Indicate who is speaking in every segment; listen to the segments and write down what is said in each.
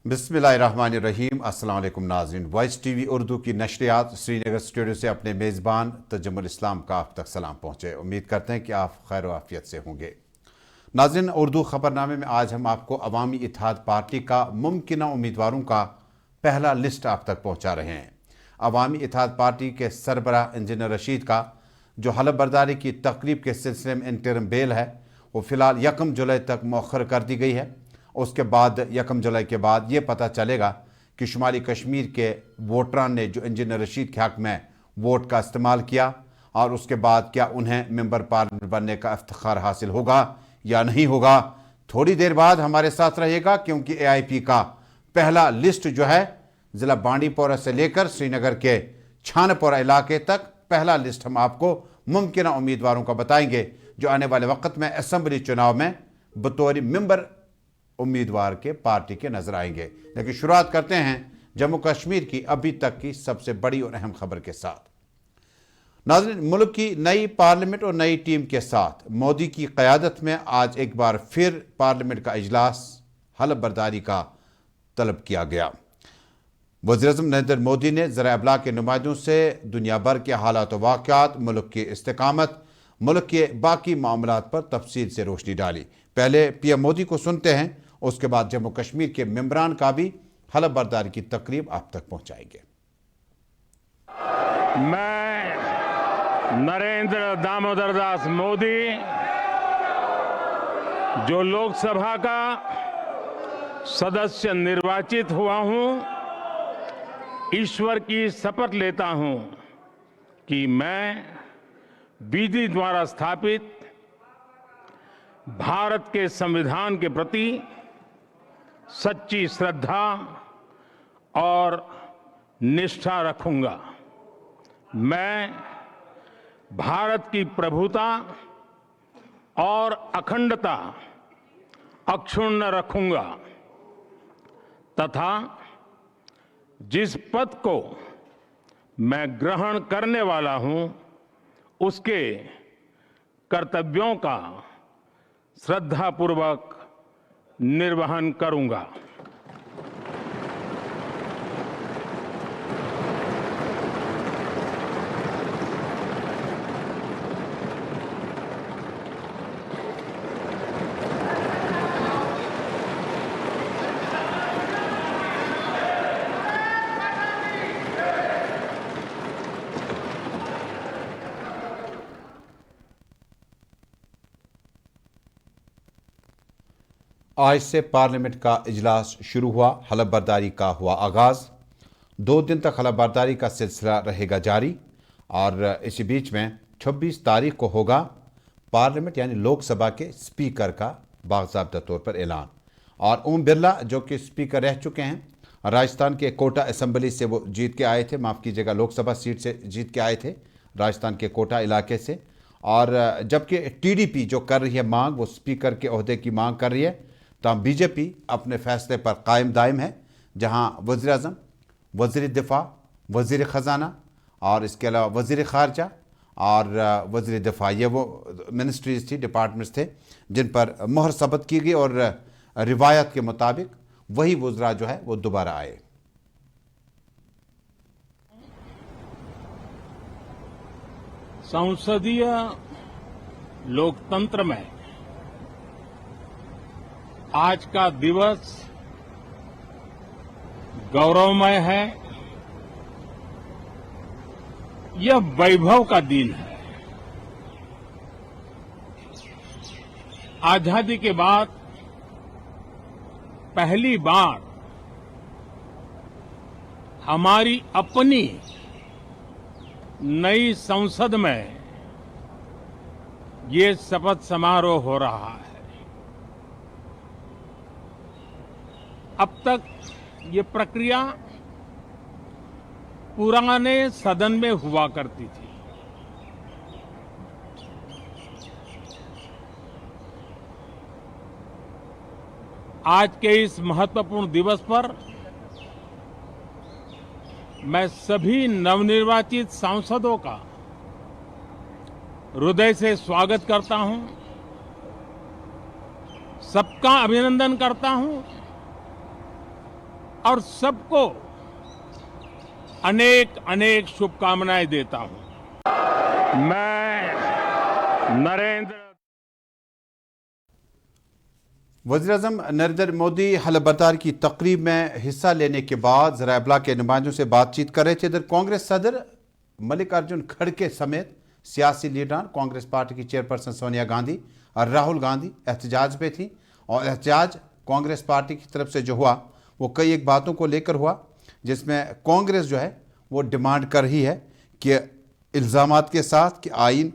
Speaker 1: बिस्मिल्लाहिर्रहमानिर्रहीम। अस्सलाम वालेकुम नाज़रीन। वॉइस टीवी उर्दू की नशरियात श्रीनगर स्टूडियो से अपने मेज़बान तजम्मुल इस्लाम का आप तक सलाम पहुँचे। उम्मीद करते हैं कि आप खैर आफियत से होंगे। नाज़रीन, उर्दू ख़बरनामे में आज हम आपको अवामी इत्तेहाद पार्टी का मुमकिना उम्मीदवारों का पहला लिस्ट आप तक पहुँचा रहे हैं। अवामी इत्तेहाद पार्टी के सरबराह इंजीनियर रशीद का जो हलफ बर्दारी की तकरीब के सिलसिले में इंटरिम बेल है वो फ़िलहाल 1 जुलाई तक मौखर कर दी गई है। उसके बाद 1 जुलाई के बाद ये पता चलेगा कि शुमाली कश्मीर के वोटरान ने जो इंजीनियर रशीद के हक़ में वोट का इस्तेमाल किया और उसके बाद क्या उन्हें मेंबर पार्लियामेंट बनने का इफ्तिखार हासिल होगा या नहीं होगा। थोड़ी देर बाद हमारे साथ रहिएगा, क्योंकि AIP का पहला लिस्ट जो है ज़िला बांडीपोरा से लेकर श्रीनगर के छानपोरा इलाके तक पहला लिस्ट हम आपको मुमकिन उम्मीदवारों का बताएंगे जो आने वाले वक्त में असम्बली चुनाव में बतौर मेंबर उम्मीदवार के पार्टी के नजर आएंगे। लेकिन शुरुआत करते हैं जम्मू कश्मीर की अभी तक की सबसे बड़ी और अहम खबर के साथ। नाज़रीन, मुल्क की नई पार्लियामेंट और नई टीम के साथ मोदी की क़यादत में आज एक बार फिर पार्लियामेंट का इजलास हलफ बर्दारी का तलब किया गया। वज़ीर-ए-आज़म नरेंद्र मोदी ने ज़रा अबलाग के नुमाइंदों से दुनिया भर के हालात व वाक़यात, मुल्क की इस्तेकामत, मुल्क के बाकी मामलात पर तफसील से रोशनी डाली। पहले PM मोदी को सुनते हैं, उसके बाद जम्मू कश्मीर के मेंबरान का भी हलफ बर्दारी की तकरीब आप तक पहुंचाएंगे।
Speaker 2: मैं नरेंद्र दामोदर दास मोदी जो लोकसभा का सदस्य निर्वाचित हुआ हूं, ईश्वर की शपथ लेता हूं कि मैं विधि द्वारा स्थापित भारत के संविधान के प्रति सच्ची श्रद्धा और निष्ठा रखूंगा। मैं भारत की प्रभुता और अखंडता अक्षुण्ण रखूंगा तथा जिस पद को मैं ग्रहण करने वाला हूं उसके कर्तव्यों का श्रद्धापूर्वक निर्वहन करूंगा।
Speaker 1: आज से पार्लियामेंट का इजलास शुरू हुआ। हलफ बर्दारी का हुआ आगाज़। 2 दिन तक हलफ बर्दारी का सिलसिला रहेगा जारी और इसी बीच में 26 तारीख को होगा पार्लियामेंट यानी लोकसभा के स्पीकर का बाकायदा तौर पर ऐलान। और ओम बिरला जो कि स्पीकर रह चुके हैं, राजस्थान के कोटा असम्बली से वो जीत के आए थे, माफ़ कीजिएगा लोकसभा सीट से जीत के आए थे राजस्थान के कोटा इलाके से। और जबकि TDP जो कर रही है मांग, वो स्पीकर के ओहदे की मांग कर रही है, तो BJP अपने फैसले पर कायम दायम है, जहां वज़ीर-ए-आज़म, वज़ीर दिफा, वज़ीर ख़जाना और इसके अलावा वज़ीर ख़ारजा और वज़ीर दिफा, ये वो मिनिस्ट्रीज थी, डिपार्टमेंट्स थे जिन पर मोहर सबत की गई और रिवायत के मुताबिक वही वज़रा जो है वो दोबारा आए।
Speaker 2: संसदीय लोकतंत्र में आज का दिवस गौरवमय है। यह वैभव का दिन है। आजादी के बाद पहली बार हमारी अपनी नई संसद में ये शपथ समारोह हो रहा है। अब तक ये प्रक्रिया पुराने सदन में हुआ करती थी। आज के इस महत्वपूर्ण दिवस पर मैं सभी नवनिर्वाचित सांसदों का हृदय से स्वागत करता हूं, सबका अभिनंदन करता हूं और सबको अनेक अनेक शुभकामनाएं देता हूं। मैं नरेंद्र
Speaker 1: वज़ीर-ए-आज़म नरेंद्र मोदी हलफ-बर्दारी की तकरीब में हिस्सा लेने के बाद ज़राए इब्लाग के नुमाइंदों से बातचीत कर रहे थे। इधर कांग्रेस सदर मल्लिकार्जुन खड़गे समेत सियासी लीडरान, कांग्रेस पार्टी की चेयरपर्सन सोनिया गांधी और राहुल गांधी एहतजाज पे थी। और एहतजाज कांग्रेस पार्टी की तरफ से जो हुआ वो कई एक बातों को लेकर हुआ, जिसमें कांग्रेस जो है वो डिमांड कर रही है कि इल्ज़ामात के साथ कि आइन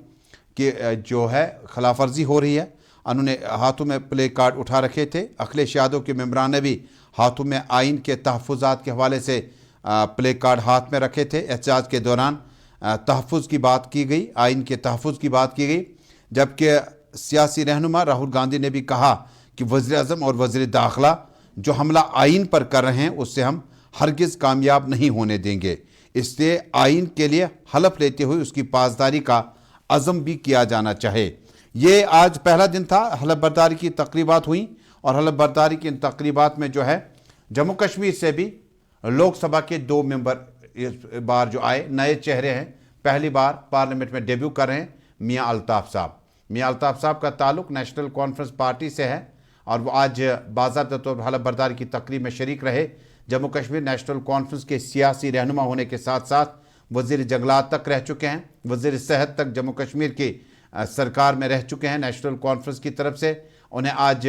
Speaker 1: की जो है खिलाफ वर्जी हो रही है। उन्होंने हाथों में प्ले कार्ड उठा रखे थे। अखिलेश यादव के मेंबरान ने भी हाथों में आइन के तहफ़्फ़ुज़ात के हवाले से प्ले कार्ड हाथ में रखे थे। एहतजाज के दौरान तहफ़्फ़ुज़ की बात की गई, आइन के तहफ़्फ़ुज़ की बात की गई, जबकि सियासी रहनुमा राहुल गांधी ने भी कहा कि वज़ीर-ए-आज़म और वज़ीर दाखिला जो हमला आइन पर कर रहे हैं उससे हम हरगिज़ कामयाब नहीं होने देंगे। इसलिए आइन के लिए हलफ लेते हुए उसकी पासदारी का अज़म भी किया जाना चाहे। ये आज पहला दिन था, हलफ बर्दारी की तकरीबात हुई और हलफ बर्दारी की इन तकरीबात में जो है जम्मू कश्मीर से भी लोकसभा के 2 मेंबर इस बार जो आए, नए चेहरे हैं, पहली बार पार्लियामेंट में डेब्यू कर रहे हैं। मियां अल्ताफ़ साहब, मियां अल्ताफ़ साहब का ताल्लुक नेशनल कॉन्फ्रेंस पार्टी से है और वो आज बाज़ाब्ता तौर पर हलफ बर्दारी की तकरीब में शरीक रहे। जम्मू कश्मीर नेशनल कॉन्फ्रेंस के सियासी रहनुमा होने के साथ साथ वज़ीर जंगलात तक रह चुके हैं, वज़ीर सेहत तक जम्मू कश्मीर की सरकार में रह चुके हैं नेशनल कॉन्फ्रेंस की तरफ से। उन्हें आज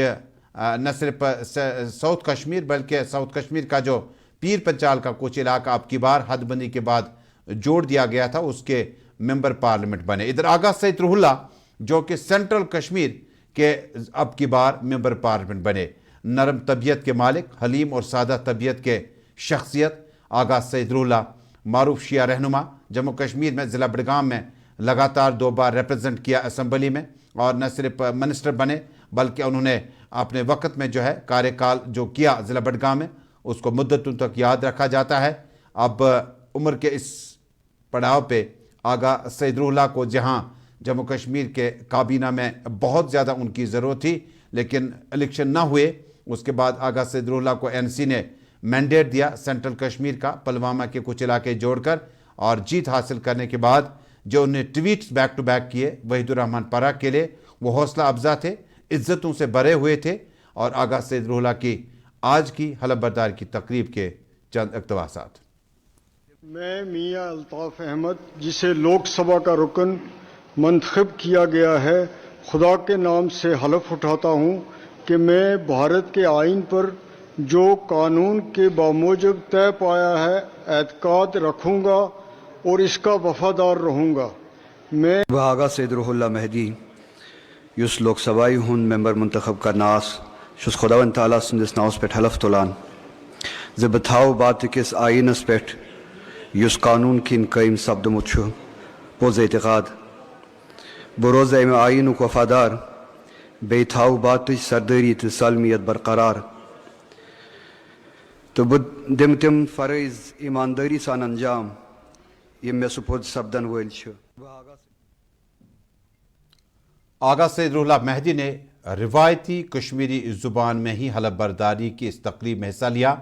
Speaker 1: न सिर्फ साउथ कश्मीर बल्कि साउथ कश्मीर का जो पीर पंचाल का कुछ इलाका अब की बार हदबंदी के बाद जोड़ दिया गया था, उसके मेंबर पार्लियामेंट बने। इधर आगा सईद रूहुल्ला जो कि सेंट्रल कश्मीर के अब की बार मेंबर पार्लियामेंट बने। नरम तबीयत के मालिक, हलीम और सादा तबीयत के शख्सियत आगा सईद रूहुल्ला, मारूफ शिया रहनुमा, जम्मू कश्मीर में ज़िला बडगाम में लगातार 2 बार रिप्रेजेंट किया असम्बली में और न सिर्फ मिनिस्टर बने बल्कि उन्होंने अपने वक्त में जो है कार्यकाल जो किया ज़िला बडगाम में उसको मुद्दतों तक याद रखा जाता है। अब उम्र के इस पड़ाव पे आगा सईद रूहुल्ला को जहां जम्मू कश्मीर के काबीना में बहुत ज़्यादा उनकी ज़रूरत थी, लेकिन इलेक्शन ना हुए, उसके बाद आगा सईद रूहुल्ला को एनसी ने मैंडेट दिया सेंट्रल कश्मीर का, पुलवामा के कुछ इलाके जोड़कर, और जीत हासिल करने के बाद जो उन्हें ट्वीट्स बैक टू बैक किए वहीदुर रहमान पराग के लिए वो हौसला अफजा थे, इज्जतों से भरे हुए थे। और आगा सईद रूहुल्ला की आज की हलफ बर्दारी की तकरीब के चंद इक़्तिबासात।
Speaker 3: मैं मियां अल्ताफ़ अहमद, जिसे लोकसभा का रुकन मंतखब किया गया है, खुदा के नाम से हलफ उठाता हूँ कि मैं भारत के आइन पर जो कानून के बामूजब तय पाया है एतकाद रखूँगा और इसका वफादार रहूँगा। मैं
Speaker 4: आगा सईद रूहुल्ला महदी युस लोकसभाई हुन मेंबर मुंतखब करनास शुस खुदावन ताला सिंदिस नाउस पे हलफ तुलान ज बताओ बात किस आइनस पे युस कानून किन कईम सब्दमुत छु पोज एतकाद बरोज़ में आइन को वफादार बेथाऊ बात सरदरी त सालमियत बरकरार तो दिम तिम फ़रज़ ईमानदारी सान अंजाम ये में सुपुर्द सब्दन वोल छु।
Speaker 1: आगा सईद रूहुल्ला महदी ने रिवायती कश्मीरी ज़ुबान में ही हलफ बर्दारी की इस तकरीब में हिस्सा लिया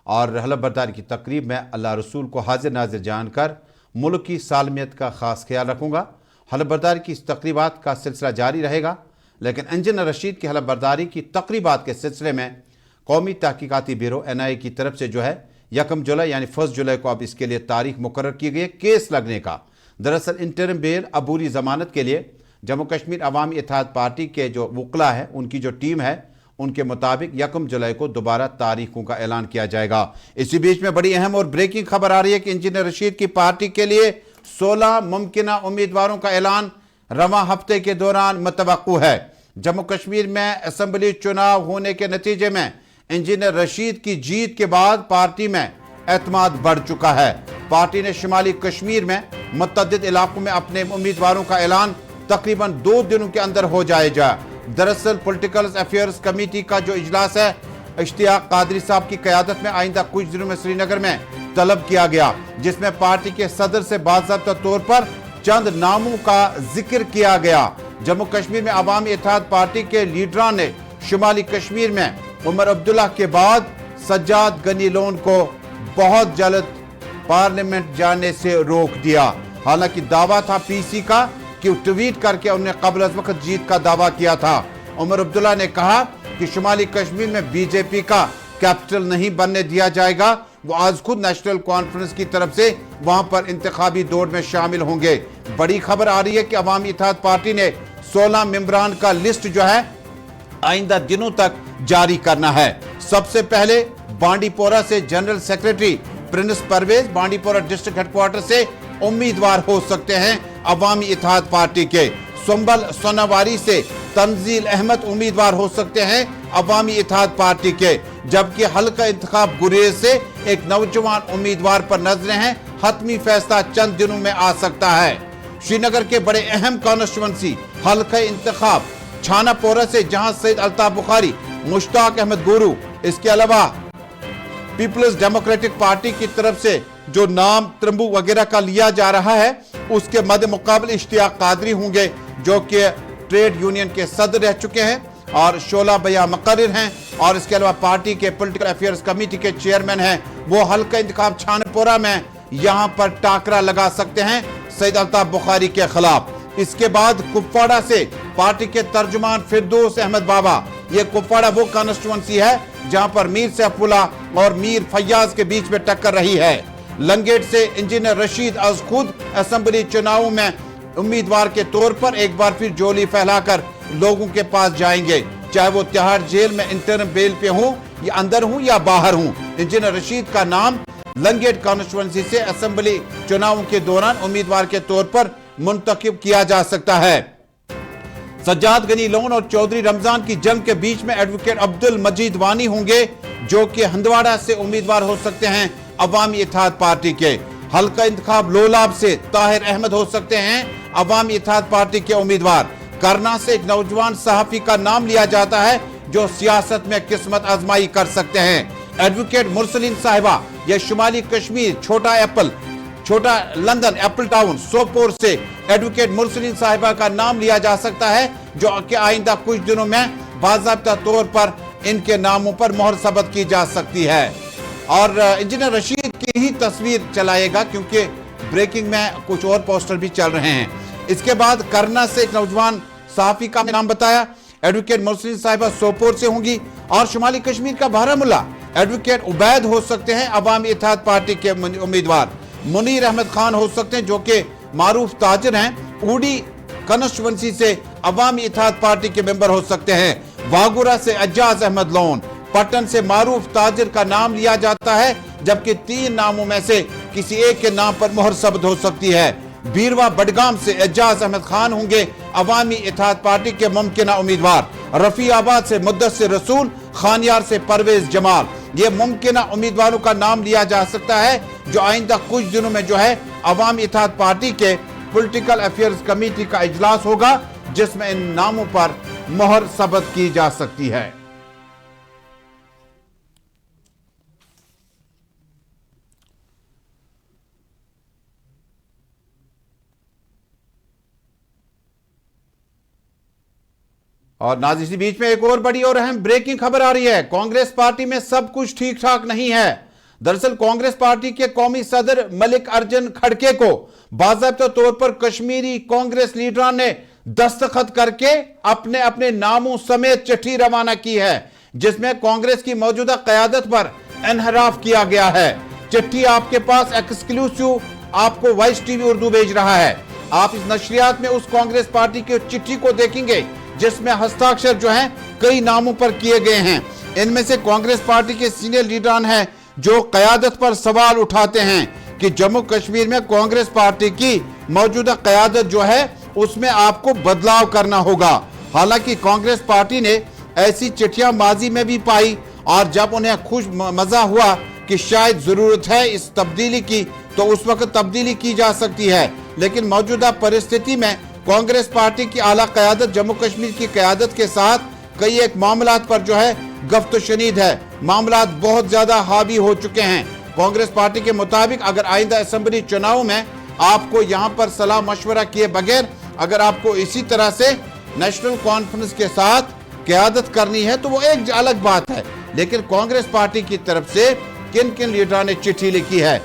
Speaker 1: और हलफ बर्दारी की तकरीब में अल्लाह रसूल को हाजिर नाजिर जानकर मुल्क की सालमियत का ख़ास ख्याल रखूँगा। हलफ बर्दारी की इस तकरीबात का सिलसिला जारी रहेगा, लेकिन इंजीनियर रशीद की हलफ बर्दारी की तकरीबात के सिलसिले में कौमी तहकीकाती ब्यूरो NIA की तरफ से जो है 1 जुलाई यानी 1 जुलाई को अब इसके लिए तारीख मुकर्रर की गई है केस लगने का। दरअसल इंटरिम बेल अबूरी ज़मानत के लिए जम्मू कश्मीर अवामी इत्तेहाद पार्टी के जो वकला है उनकी जो टीम है उनके मुताबिक 1 जुलाई को दोबारा तारीखों का ऐलान किया जाएगा। इसी बीच में बड़ी अहम और ब्रेकिंग खबर आ रही है कि इंजीनियर रशीद की पार्टी के लिए 16 मुमकिना उम्मीदवारों का ऐलान रवा हफ्ते के दौरान मुतवक्को है। जम्मू कश्मीर में असम्बली चुनाव होने के नतीजे में इंजीनियर रशीद की जीत के बाद पार्टी में एतमाद बढ़ चुका है। पार्टी ने शुमाली कश्मीर में मुतअद्दिद इलाकों में अपने उम्मीदवारों का ऐलान तकरीबन 2 दिनों के अंदर हो जाएगा। दरअसल पॉलिटिकल अफेयर्स कमेटी का जो इजलास है इश्तियाक कादरी साहब की क़यादत में आइंदा कुछ दिनों में श्रीनगर में तलब किया गया, जिसमें पार्टी के सदर से बाज़ाब्ता तौर पर चंद नामों का जिक्र किया गया। जम्मू कश्मीर में अवामी इत्तेहाद पार्टी के लीडरान ने शुमाली कश्मीर में उमर अब्दुल्ला के बाद सज्जाद गनी लोन को बहुत जल्द पार्लियामेंट जाने से रोक दिया। हालांकि दावा था पीसी का कि ट्वीट करके उन्होंने कबल अज़ वक्त जीत का दावा किया था। उमर अब्दुल्ला ने कहा कि शुमाली कश्मीर में बीजेपी का कैपिटल नहीं बनने दिया जाएगा। वो आज खुद नेशनल कॉन्फ्रेंस की तरफ से वहां पर इंतखाबी दौड़ में शामिल होंगे। बड़ी खबर आ रही है कि अवामी इत्तेहाद पार्टी ने 16 मेंबरान का लिस्ट जो है आइंदा दिनों तक जारी करना है। सबसे पहले बांडीपोरा से general secretary Prince Parvez Bandipora district headquarter से उम्मीदवार हो सकते हैं अवामी इत्तेहाद पार्टी के। संबल सोनावारी से तंजील अहमद उम्मीदवार हो सकते हैं अवामी इत्तेहाद पार्टी के, जबकि हल्का इंतखाब गुरेज से एक नौजवान उम्मीदवार पर नजरें हैं। हतमी फैसला चंद दिनों में आ सकता है। श्रीनगर के बड़े अहम कॉन्स्टिट्यूंसी हल्का इंतखाब छानापोरा से जहां सैयद अल्ताफ बुखारी, मुश्ताक अहमद गुरु, इसके अलावा पीपल्स डेमोक्रेटिक पार्टी की तरफ से जो नाम त्रंबू वगैरह का लिया जा रहा है, उसके मद्दे मुकाबले इश्तियाक कादरी होंगे जो कि ट्रेड यूनियन के सदर रह चुके हैं और शोला बया मुकर्रिर हैं, और इसके अलावा पार्टी के पॉलिटिकल अफेयर्स कमेटी के चेयरमैन हैं। वो हल्का इंतखाब छानापोरा में यहां पर टाकरा लगा सकते हैं सैयद अल्ताफ बुखारी के खिलाफ। इसके बाद कुपवाड़ा से पार्टी के तर्जुमान फिरदौस अहमद बाबा, ये कुपवाड़ा वो कॉन्स्टिट्यूंसी है जहां पर मीर सैफुल्लाह और मीर फैयाज के बीच में टक्कर रही है। लंगेट से इंजीनियर रशीद अज खुद असेंबली चुनावों में उम्मीदवार के तौर पर एक बार फिर जोली फैलाकर लोगों के पास जाएंगे, चाहे वो तिहाड़ जेल में इंटरम बेल पे हूं या अंदर हूं या बाहर हूं। इंजीनियर रशीद का नाम लंगेट कॉन्स्टिट्यूंसी से असेंबली चुनावों के दौरान उम्मीदवार के तौर पर मुंतखब किया जा सकता है। सज्जाद गनी लोन और चौधरी रमजान की जंग के बीच में एडवोकेट अब्दुल मजीद वानी होंगे जो कि हंदवाड़ा से उम्मीदवार हो सकते हैं अवामी इत्तेहाद पार्टी के। हल्का इंतखाब लोलाब से ताहिर अहमद हो सकते हैं अवामी इत्तेहाद पार्टी के उम्मीदवार। करना से एक नौजवान सहाफी का नाम लिया जाता है जो सियासत में किस्मत आजमाई कर सकते हैं। एडवोकेट मुरसलीन साहिबा, यह शुमाली कश्मीर छोटा लंदन एप्पल टाउन सोपोर से एडवोकेट मुरसलीन साहिबा का नाम लिया जा सकता है जो कि आइंदा कुछ दिनों में बाज़ाब्ता तौर पर इनके नामों पर मोहर सबत की जा सकती है। और इंजीनियर रशीद की ही तस्वीर चलाएगा क्योंकि ब्रेकिंग में कुछ और पोस्टर भी चल रहे हैं। इसके बाद करना से एक नौजवान सहाफी का नाम बताया, एडवोकेट मुरसलीन साहिबा सोपोर से होंगी। और शुमाली कश्मीर का बारामुल्ला एडवोकेट उबैद हो सकते हैं अवामी इत्तेहाद पार्टी के उम्मीदवार। मुनीर अहमद खान हो सकते हैं जो कि मारूफ ताजिर हैं, ऊडी कॉन्स्टिट्यूंसी से अवामी इत्तेहाद पार्टी के मेंबर हो सकते हैं। वागुरा से एजाज अहमद लोन, पटन से मारूफ ताजिर का नाम लिया जाता है, जबकि 3 नामों में से किसी एक के नाम पर मोहर सबत हो सकती है। बीरवा बडगाम से एजाज अहमद खान होंगे अवामी इत्तेहाद पार्टी के मुमकिना उम्मीदवार। रफीआबाद से मुद्दस्सिर रसूल, खानियार से परवेज जमाल, ये मुमकिना उम्मीदवारों का नाम लिया जा सकता है जो आइंदा कुछ दिनों में जो है अवामी इत्तेहाद पार्टी के पॉलिटिकल अफेयर्स कमेटी का इजलास होगा जिसमें इन नामों पर मोहर सबत की जा सकती है। और नाज़रीन, इसी बीच में एक और बड़ी और अहम ब्रेकिंग खबर आ रही है। कांग्रेस पार्टी में सब कुछ ठीक ठाक नहीं है। दरअसल कांग्रेस पार्टी के कौमी सदर मलिक अर्जुन खड़गे को बाज़ाब्ता तौर पर कश्मीरी कांग्रेस लीडरान ने दस्तखत करके अपने अपने नामों समेत चिट्ठी रवाना की है जिसमें कांग्रेस की मौजूदा क़यादत पर इनहराफ किया गया है। चिट्ठी आपके पास एक्सक्लूसिव आपको वॉइस टीवी उर्दू भेज रहा है। आप इस नशरियात में उस कांग्रेस पार्टी की चिट्ठी को देखेंगे जिसमें हस्ताक्षर जो हैं कई नामों पर किए गए हैं। इनमें से कांग्रेस पार्टी के सीनियर लीडरान हैं जो क़यादत पर सवाल उठाते हैं कि जम्मू कश्मीर में कांग्रेस पार्टी की मौजूदा क़यादत जो है उसमें आपको बदलाव करना होगा। हालांकि कांग्रेस पार्टी ने ऐसी चिट्ठियां माजी में भी पाई और जब उन्हें खुश मजा हुआ कि शायद जरूरत है इस तब्दीली की तो उस वक्त तब्दीली की जा सकती है, लेकिन मौजूदा परिस्थिति में कांग्रेस पार्टी की आला क़यादत जम्मू कश्मीर की क़यादत के साथ कई एक मामलात पर जो है गफ्त शनीद है। मामलात बहुत ज्यादा हावी हो चुके हैं। कांग्रेस पार्टी के मुताबिक अगर आइंदा असेंबली चुनाव में आपको यहां पर सलाह मशवरा किए बगैर अगर आपको इसी तरह से नेशनल कॉन्फ्रेंस के साथ क़यादत करनी है तो वो एक अलग बात है, लेकिन कांग्रेस पार्टी की तरफ से किन किन लीडरों ने चिट्ठी लिखी है?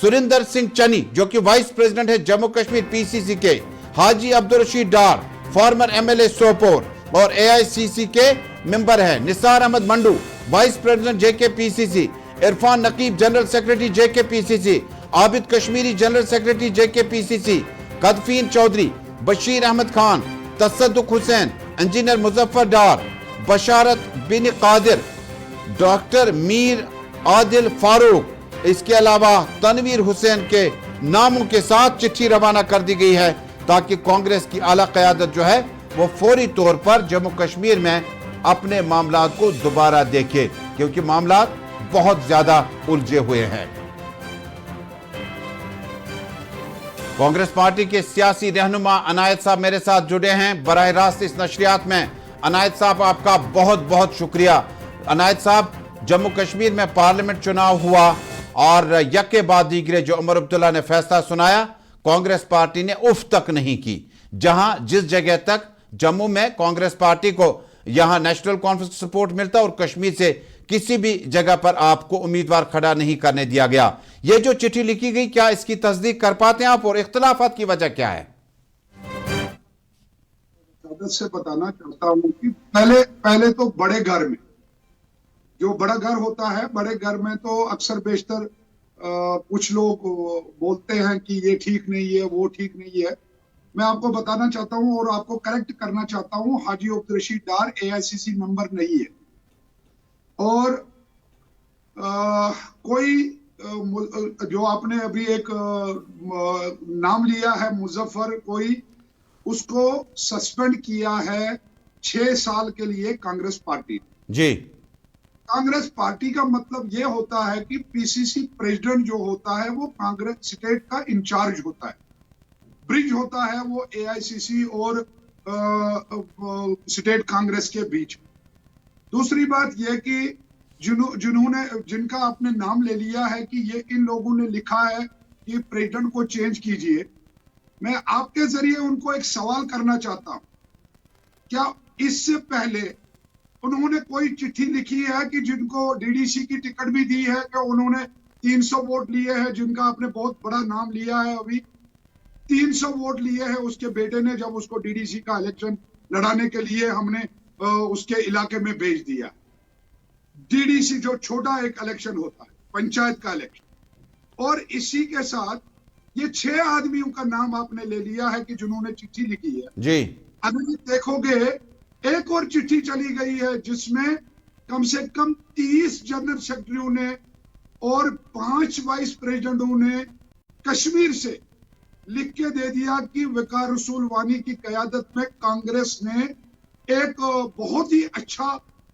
Speaker 1: सुरिंदर सिंह चनी जो कि वाइस प्रेसिडेंट है जम्मू कश्मीर पीसीसी के, हाजी अब्दुल रशीद डार फॉर्मर एमएलए सोपोर और एआईसीसी के मेंबर हैं, Nisar Ahmad Mandu vice president JK PCC, Irfan Naqeeb general secretary JK PCC, Abid Kashmiri general secretary JK PCC, Kadfeen Chaudhary, Bashir Ahmad Khan, Tasaduq Hussain, engineer Muzaffar Dar, Basharat Bin Qadir, doctor Mir Adil Farooq, इसके अलावा तनवीर हुसैन के नामों के साथ चिट्ठी रवाना कर दी गई है ताकि कांग्रेस की आला क़यादत जो है वो फौरी तौर पर जम्मू कश्मीर में अपने मामलात को दोबारा देखे, क्योंकि मामलात बहुत ज्यादा उलझे हुए हैं। कांग्रेस पार्टी के सियासी रहनुमा अनायत साहब मेरे साथ जुड़े हैं बराह रास्त इस नशरियात में। अनायत साहब आपका बहुत बहुत शुक्रिया। अनायत साहब, जम्मू कश्मीर में पार्लियामेंट चुनाव हुआ और यके बाद दीगरे जो उमर अब्दुल्ला ने फैसला सुनाया, कांग्रेस पार्टी ने उफ तक नहीं की। जहां जिस जगह तक जम्मू में कांग्रेस पार्टी को यहां नेशनल कॉन्फ्रेंस सपोर्ट मिलता और कश्मीर से किसी भी जगह पर आपको उम्मीदवार खड़ा नहीं करने दिया गया। यह जो चिट्ठी लिखी गई, क्या इसकी तस्दीक कर पाते हैं आप और इख्तिलाफात की वजह क्या है?
Speaker 5: से बताना चाहता हूं कि पहले तो बड़े घर में जो बड़ा घर होता है, बड़े घर में तो अक्सर बेशतर कुछ लोग बोलते हैं कि ये ठीक नहीं है, वो ठीक नहीं है। मैं आपको बताना चाहता हूं और आपको करेक्ट करना चाहता हूं, हाजी अब्दुल रशीद डार एआईसीसी मेंबर नहीं है और कोई जो आपने अभी एक नाम लिया है मुजफ्फर, कोई उसको सस्पेंड किया है 6 साल के लिए कांग्रेस पार्टी
Speaker 1: जी।
Speaker 5: कांग्रेस पार्टी का मतलब यह होता है कि पीसीसी प्रेसिडेंट जो होता है वो कांग्रेस स्टेट का इंचार्ज होता है, ब्रिज होता है वो एआईसीसी और स्टेट कांग्रेस के बीच। दूसरी बात यह कि जिनका आपने नाम ले लिया है कि ये इन लोगों ने लिखा है कि प्रेसिडेंट को चेंज कीजिए, मैं आपके जरिए उनको एक सवाल करना चाहता हूं, क्या इससे पहले उन्होंने कोई चिट्ठी लिखी है कि जिनको डीडीसी की टिकट भी दी है, कि उन्होंने 300 वोट लिए हैं, जिनका आपने बहुत बड़ा नाम लिया है, अभी 300 वोट लिए हैं उसके बेटे ने, जब उसको डीडीसी का इलेक्शन लड़ाने के लिए हमने उसके इलाके में भेज दिया। डीडीसी जो छोटा एक इलेक्शन होता है, पंचायत का इलेक्शन, और इसी के साथ ये 6 आदमियों का नाम आपने ले लिया है कि जिन्होंने चिट्ठी लिखी है
Speaker 1: जी।
Speaker 5: अभी देखोगे एक और चिट्ठी चली गई है जिसमें कम से कम 30 जनरल सेक्रेटरियों ने और 5 वाइस प्रेसिडेंटों ने कश्मीर से लिख के दे दिया कि वकार रसूल वानी की क़यादत में कांग्रेस ने एक बहुत ही अच्छा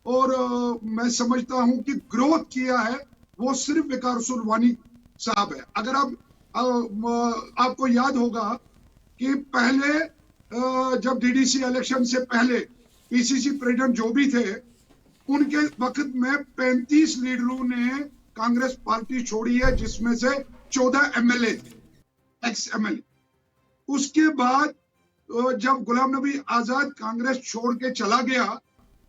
Speaker 5: और मैं समझता हूं कि ग्रोथ किया है, वो सिर्फ वकार रसूल वानी साहब है। अगर आपको याद होगा कि पहले जब डीडीसी इलेक्शन से पहले पीसीसी प्रेसिडेंट जो भी थे, उनके वक्त में 35 लीडरों ने कांग्रेस पार्टी छोड़ी है, जिसमें से 14 एमएलए थे, एक्स एमएलए। उसके बाद जब गुलाम नबी आजाद कांग्रेस छोड़ के चला गया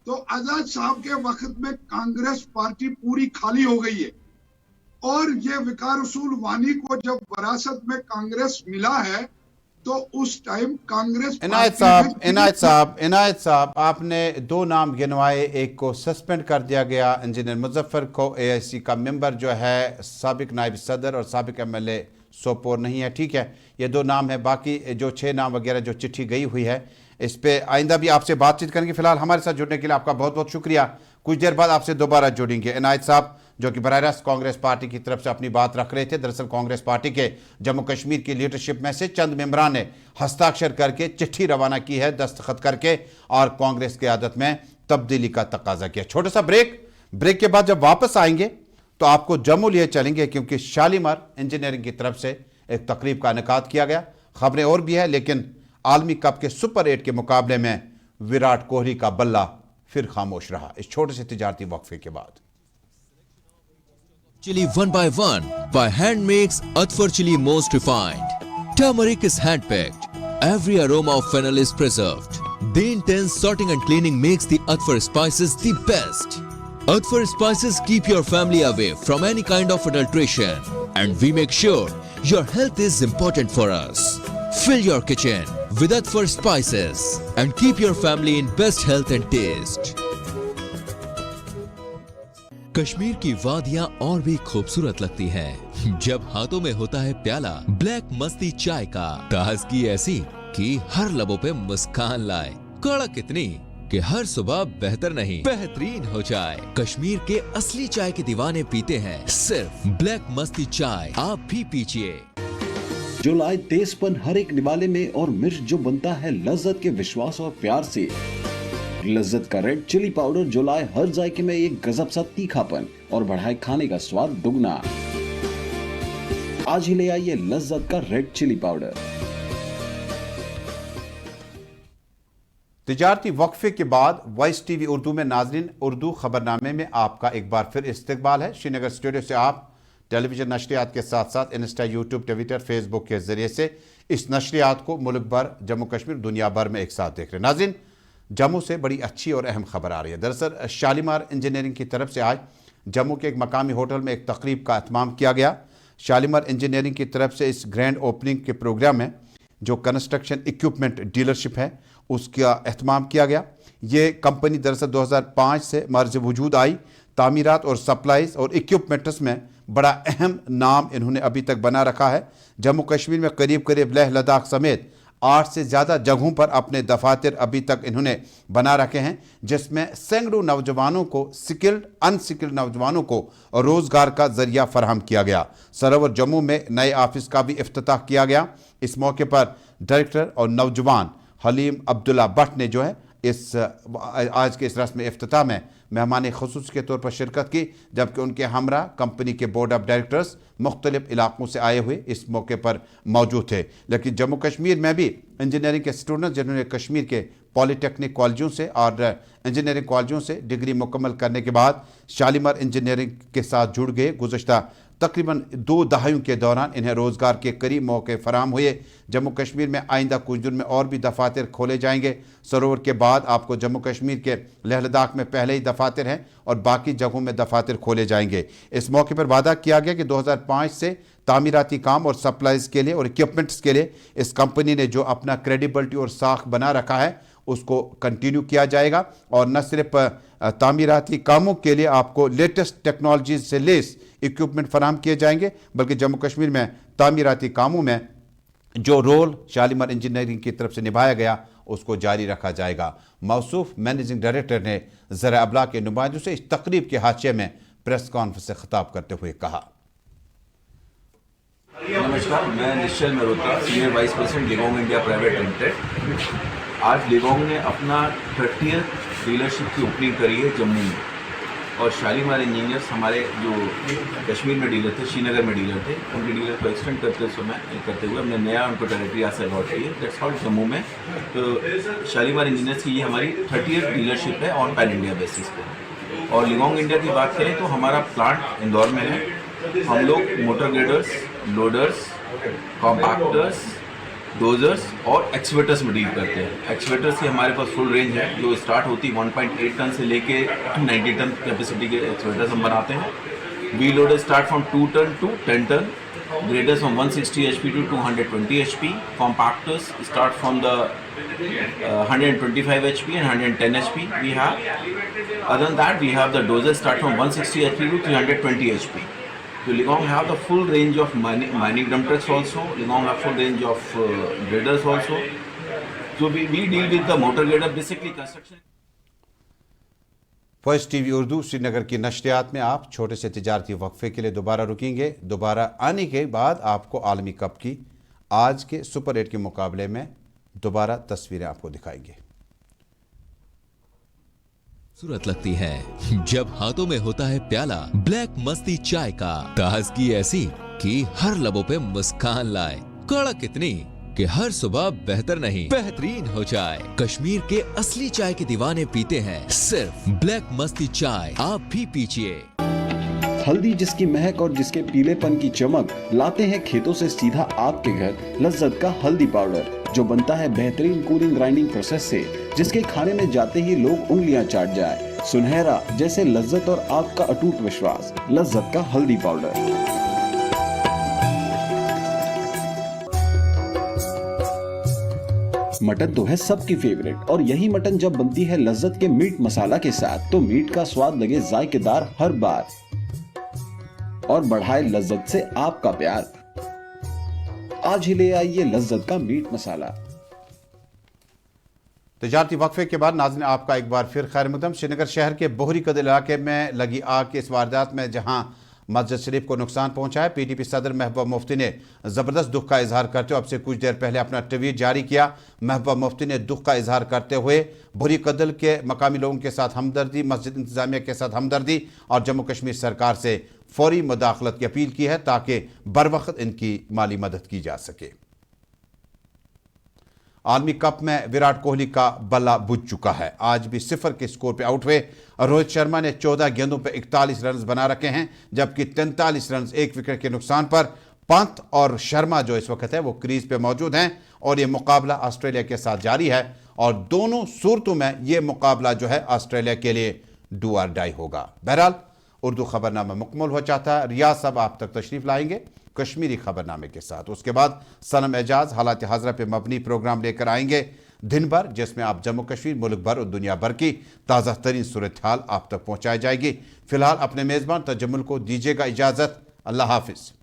Speaker 5: तो आजाद साहब के वक्त में कांग्रेस पार्टी पूरी खाली हो गई है और ये वकार रसूल वानी को जब विरासत में कांग्रेस मिला है तो उस टाइम कांग्रेस।
Speaker 1: इनायत साहब, आपने 2 नाम गिनवाए, एक को सस्पेंड कर दिया गया, इंजीनियर मुजफ्फर को एआईसी का मेंबर जो है साबिक नायब सदर और साबिक एमएलए सोपोर नहीं है, ठीक है, ये 2 नाम है। बाकी जो 6 नाम वगैरह जो चिट्ठी गई हुई है, इस पे आइंदा भी आपसे बातचीत करेंगे। फिलहाल हमारे साथ जुड़ने के लिए आपका बहुत बहुत शुक्रिया। कुछ देर बाद आपसे दोबारा जुड़ेंगे। इनायत साहब जो कि बराह रास्त कांग्रेस पार्टी की तरफ से अपनी बात रख रहे थे, दरअसल कांग्रेस पार्टी के जम्मू कश्मीर की लीडरशिप में से चंद मेंबरान ने हस्ताक्षर करके चिट्ठी रवाना की है, दस्तखत करके, और कांग्रेस की आदत में तब्दीली का तकाजा किया। छोटा सा ब्रेक के बाद जब वापस आएंगे तो आपको जम्मू लिए चलेंगे, क्योंकि शालीमार इंजीनियरिंग की तरफ से एक तकरीब का इनेकाद किया गया। खबरें और भी है, लेकिन आलमी कप के सुपर 8 के मुकाबले में विराट कोहली का बल्ला फिर खामोश रहा। इस छोटे से तिजारती वक्फे के बाद
Speaker 6: Chili 1 by hand makes Atfar chili most refined. Turmeric is hand-picked. Every aroma of fennel is preserved. The intense sorting and cleaning makes the Atfar spices the best. Atfar spices keep your family away from any kind of adulteration, and we make sure your health is important for us. Fill your kitchen with Atfar spices and keep your family in best health and taste. Kashmir की वादियां और भी खूबसूरत लगती हैं जब हाथों में होता है प्याला ब्लैक मस्ती चाय का। ताजगी ऐसी कि हर लबों पे मुस्कान लाए, कड़क इतनी कि हर सुबह बेहतर नहीं बेहतरीन हो जाए। कश्मीर के असली चाय के दीवाने पीते हैं सिर्फ ब्लैक मस्ती चाय, आप भी पीजिए।
Speaker 7: जो लाए तेजपन हर एक निवाले में और मिर्च जो बनता है लज्जत के विश्वास और प्यार से। लज्जत का रेड चिली पाउडर जो लाए हर जायके में एक गजब सा तीखापन और बढ़ाए खाने का स्वाद दुगना। आज ही ले आइए लज्जत का रेड चिली पाउडर।
Speaker 1: तिजारती वक्फे के बाद वॉइस टीवी उर्दू में नाजरीन उर्दू खबरनामे में आपका एक बार फिर इस्तकबाल है। श्रीनगर स्टूडियो से आप टेलीविजन नशरियात के साथ साथ इंस्टा, यूट्यूब, ट्विटर, फेसबुक के जरिए से इस नशरियात को मुल्क भर, जम्मू कश्मीर, दुनिया भर में एक साथ देख रहे हैं। नाजरीन, जम्मू से बड़ी अच्छी और अहम खबर आ रही है। दरअसल शालीमार इंजीनियरिंग की तरफ से आज जम्मू के एक मकामी होटल में एक तकरीब का एहतमाम किया गया। शालीमार इंजीनियरिंग की तरफ से इस ग्रैंड ओपनिंग के प्रोग्राम में जो कंस्ट्रक्शन इक्विपमेंट डीलरशिप है उसका एहतमाम किया गया। ये कंपनी दरअसल 2005 से मर्ज वजूद आई। तामीरात और सप्लाईज और इक्विपमेंट्स में बड़ा अहम नाम इन्होंने अभी तक बना रखा है। जम्मू कश्मीर में करीब करीब लेह लद्दाख समेत 8 से ज़्यादा जगहों पर अपने दफातर अभी तक इन्होंने बना रखे हैं, जिसमें सैकड़ों नौजवानों को, स्किल्ड अनस्किल्ड नौजवानों को रोज़गार का जरिया फराहम किया गया। सरोवर जम्मू में नए ऑफिस का भी इफ्तिताह किया गया। इस मौके पर डायरेक्टर और नौजवान हलीम अब्दुल्ला भट्ट ने जो है आज के इस रस्म इफ्तिताह में मेहमान खुसूस के तौर पर शिरकत की, जबकि उनके हमरा कंपनी के बोर्ड ऑफ डायरेक्टर्स मुख्तलिफ इलाकों से आए हुए इस मौके पर मौजूद थे। लेकिन जम्मू कश्मीर में भी इंजीनियरिंग के स्टूडेंट्स जिन्होंने कश्मीर के पॉलीटेक्निक कॉलेजों से और इंजीनियरिंग कॉलेजों से डिग्री मुकम्मल करने के बाद शालीमार इंजीनियरिंग के साथ जुड़ गए। गुज़श्ता तकरीबन 2 दहाइयों के दौरान इन्हें रोज़गार के करीब मौके फराहम हुए। जम्मू कश्मीर में आइंदा कुछ दिन में और भी दफातर खोले जाएंगे। सरोवर के बाद आपको जम्मू कश्मीर के लेह लद्दाख में पहले ही दफातर हैं और बाकी जगहों में दफातर खोले जाएंगे। इस मौके पर वादा किया गया कि 2005 से तामीराती काम और सप्लाईज के लिए और इक्विपमेंट्स के लिए इस कंपनी ने जो अपना क्रेडिबिलिटी और साख बना रखा है उसको कंटिन्यू किया जाएगा और न सिर्फ तामीराती कामों के लिए आपको लेटेस्ट टेक्नोलॉजी से लेस इक्विपमेंट फराहम किए जाएंगे, बल्कि जम्मू कश्मीर में तामीराती कामों में जो रोल शालीमार इंजीनियरिंग की तरफ से निभाया गया उसको जारी रखा जाएगा। मौसूफ मैनेजिंग डायरेक्टर ने ज़रा अबला के नुमाइंदों से इस तकरीब के हाशिए में प्रेस कॉन्फ्रेंस से खिताब करते हुए कहा।
Speaker 8: नमस्कार, मैं Nishchal Mehrotra, senior vice president LiuGong India private limited. आज लिगोंग ने अपना 30th डीलरशिप की ओपनिंग करी है जम्मू में, और शालीमार इंजीनियर्स हमारे जो कश्मीर में डीलर थे, श्रीनगर में डीलर थे, उनके डीलर को एक्सटेंड करते हुए हमने नया उनको टेरिटरी आज से अलॉट की है। दैट्स ऑल जम्मू में। तो शालीमार इंजीनियर्स की ये हमारी 30th डीलरशिप है ऑन पैन इंडिया बेसिस पे। और लिगोंग इंडिया की बात करें तो हमारा प्लांट इंदौर में है। हम लोग मोटर ग्रेडर्स, लोडर्स, कॉम्पैक्टर्स, डोजर्स और एक्सवेटर्स में डील करते हैं। एक्सवेटर्स की हमारे पास फुल रेंज है जो स्टार्ट होती है 1.8 टन से लेके 90 टन कैपेसिटी के एक्सवेटर्स हम बनाते हैं। We loader start from 2 ton to 10 ton, graders from 160 HP to 220 HP, compactors start from the 125 HP and 110 HP we have. Other than that, we have the dozers start from 160 HP to 320 HP. So Ligong have the full range of mining dump trucks also. Ligong have full range of graders also. So we deal with the motor grader, basically construction.
Speaker 1: Voice TV Urdu Srinagar की नशरियात में आप छोटे से तिजारती वक्फे के लिए दोबारा रुकेंगे। दोबारा आने के बाद आपको आलमी कप की आज के सुपर 8 के मुकाबले में दोबारा तस्वीरें आपको दिखाएंगे।
Speaker 6: खूबसूरत लगती है जब हाथों में होता है प्याला ब्लैक मस्ती चाय का। ताजगी ऐसी कि हर लबों पे मुस्कान लाए, कड़क इतनी कि हर सुबह बेहतर नहीं बेहतरीन हो जाए। कश्मीर के असली चाय के दीवाने पीते हैं सिर्फ ब्लैक मस्ती चाय, आप भी पीजिए।
Speaker 7: हल्दी जिसकी महक और जिसके पीलेपन की चमक, लाते हैं खेतों से सीधा आपके घर लज्जत का हल्दी पाउडर, जो बनता है बेहतरीन कूलिंग ग्राइंडिंग प्रोसेस से, जिसके खाने में जाते ही लोग उंगलियां चाट जाए। सुनहरा जैसे लज्जत और आपका अटूट विश्वास, लज्जत का हल्दी पाउडर। मटन तो है सबकी फेवरेट और यही मटन जब बनती है लज्जत के मीट मसाला के साथ तो मीट का स्वाद लगे जायकेदार हर बार और बढ़ाए लज्जत से आपका प्यार। आज ही ले आइए लज्जत का मीट मसाला।
Speaker 1: तजारती वक्फे के बाद नाज़रीन आपका एक बार फिर खैर मकदम। श्रीनगर शहर के बोहरी कदल इलाके में लगी आग की इस वारदात में जहां मस्जिद शरीफ को नुकसान पहुंचा है, पीडीपी सदर महबूबा मुफ्ती ने ज़बरदस्त दुख का इजहार करते हुए अब से कुछ देर पहले अपना ट्वीट जारी किया। महबूबा मुफ्ती ने दुख का इजहार करते हुए बोहरी कदल के मकामी लोगों के साथ हमदर्दी, मस्जिद इंतजामिया के साथ हमदर्दी और जम्मू कश्मीर सरकार से फौरी मुदाखलत की अपील की है ताकि बर वक्त इनकी माली मदद की जा सके। आलमी कप में विराट कोहली का बल्ला बुझ चुका है। आज भी 0 के स्कोर पे आउट हुए। रोहित शर्मा ने 14 गेंदों पे 41 रन बना रखे हैं, जबकि 43 रन 1 विकेट के नुकसान पर पंत और शर्मा जो इस वक्त है वो क्रीज पे मौजूद हैं और ये मुकाबला ऑस्ट्रेलिया के साथ जारी है और दोनों सूरतों में ये मुकाबला जो है ऑस्ट्रेलिया के लिए डू और डाई होगा। बहरहाल उर्दू खबरनामा मुकम्मल हो जाता है। रियाज साहब आप तक तशरीफ लाएंगे कश्मीरी खबरनामे के साथ। उसके बाद सनम एजाज हालात हाजरा पे मबनी प्रोग्राम लेकर आएंगे दिन भर, जिसमें आप जम्मू कश्मीर, मुल्क भर और दुनिया भर की ताज़ा तरीन सूरत हाल आप तक पहुंचाई जाएगी। फिलहाल अपने मेज़बान तजम्मुल को दीजिएगा इजाज़त। अल्लाह हाफिज़।